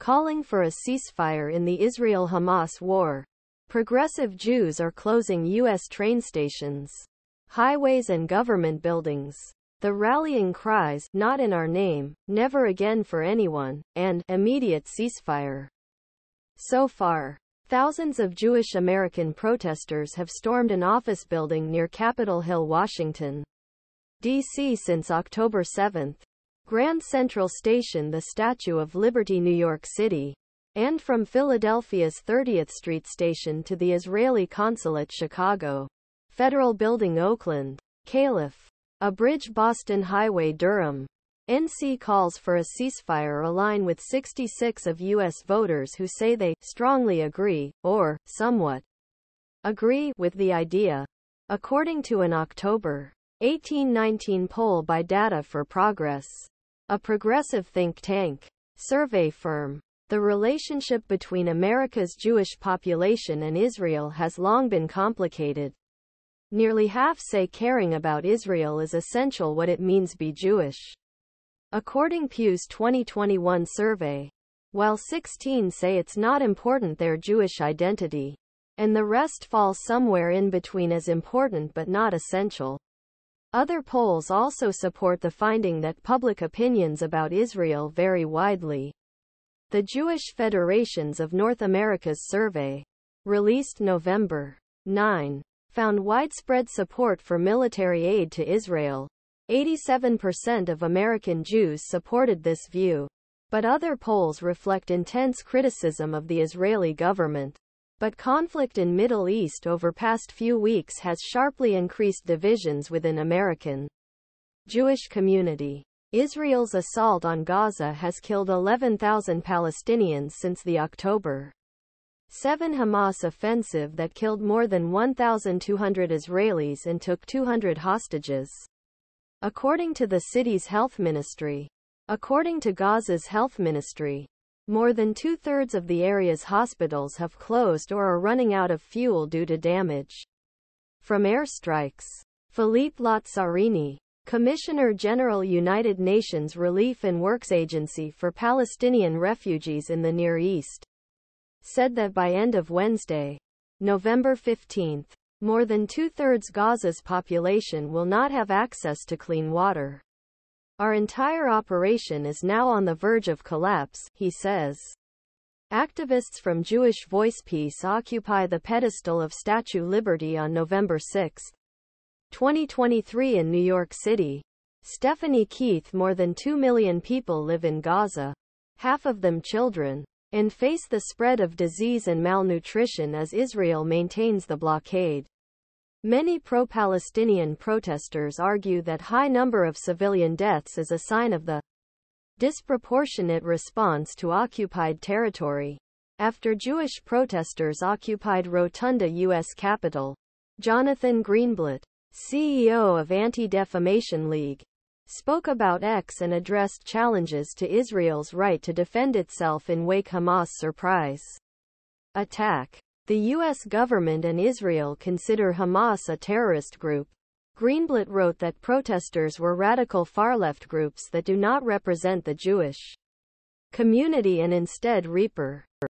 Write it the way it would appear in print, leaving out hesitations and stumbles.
calling for a ceasefire in the Israel-Hamas war. Progressive Jews are closing U.S. train stations, highways and government buildings. The rallying cries, "Not in our name," "Never again for anyone," and "Immediate ceasefire." So far, thousands of Jewish American protesters have stormed an office building near Capitol Hill, Washington, D.C. since October 7, Grand Central Station, the Statue of Liberty, New York City, and from Philadelphia's 30th Street Station to the Israeli Consulate, Chicago, Federal Building, Oakland, Calif, a bridge, Boston Highway, Durham. NC calls for a ceasefire align with 66 of U.S. voters who say they strongly agree, or somewhat agree, with the idea, according to an October 1819 poll by Data for Progress, a progressive think tank survey firm. The relationship between America's Jewish population and Israel has long been complicated. Nearly half say caring about Israel is essential what it means be Jewish, according Pew's 2021 survey, while 16 say it's not important their Jewish identity, and the rest fall somewhere in between, as important but not essential. Other polls also support the finding that public opinions about Israel vary widely. The Jewish Federations of North America's survey, released November 9, found widespread support for military aid to Israel. 87% of American Jews supported this view. But other polls reflect intense criticism of the Israeli government. But conflict in Middle East over past few weeks has sharply increased divisions within American Jewish community. Israel's assault on Gaza has killed 11,000 Palestinians since the October 7 Hamas offensive that killed more than 1,200 Israelis and took 200 hostages, according to the city's health ministry. According to Gaza's health ministry, more than two-thirds of the area's hospitals have closed or are running out of fuel due to damage from airstrikes. Philippe Lazzarini, Commissioner General, United Nations Relief and Works Agency for Palestinian Refugees in the Near East, said that by end of Wednesday, November 15, more than two-thirds Gaza's population will not have access to clean water. Our entire operation is now on the verge of collapse, he says. Activists from Jewish Voice Peace occupy the pedestal of Statue Liberty on November 6, 2023 in New York City. Stephanie Keith, more than 2 million people live in Gaza, half of them children, and face the spread of disease and malnutrition as Israel maintains the blockade. Many pro-Palestinian protesters argue that high number of civilian deaths is a sign of the disproportionate response to occupied territory. After Jewish protesters occupied Rotunda, U.S. Capitol, Jonathan Greenblatt, CEO of Anti-Defamation League, spoke about X and addressed challenges to Israel's right to defend itself in wake Hamas surprise attack. The U.S. government and Israel consider Hamas a terrorist group. Greenblatt wrote that protesters were radical far-left groups that do not represent the Jewish community and instead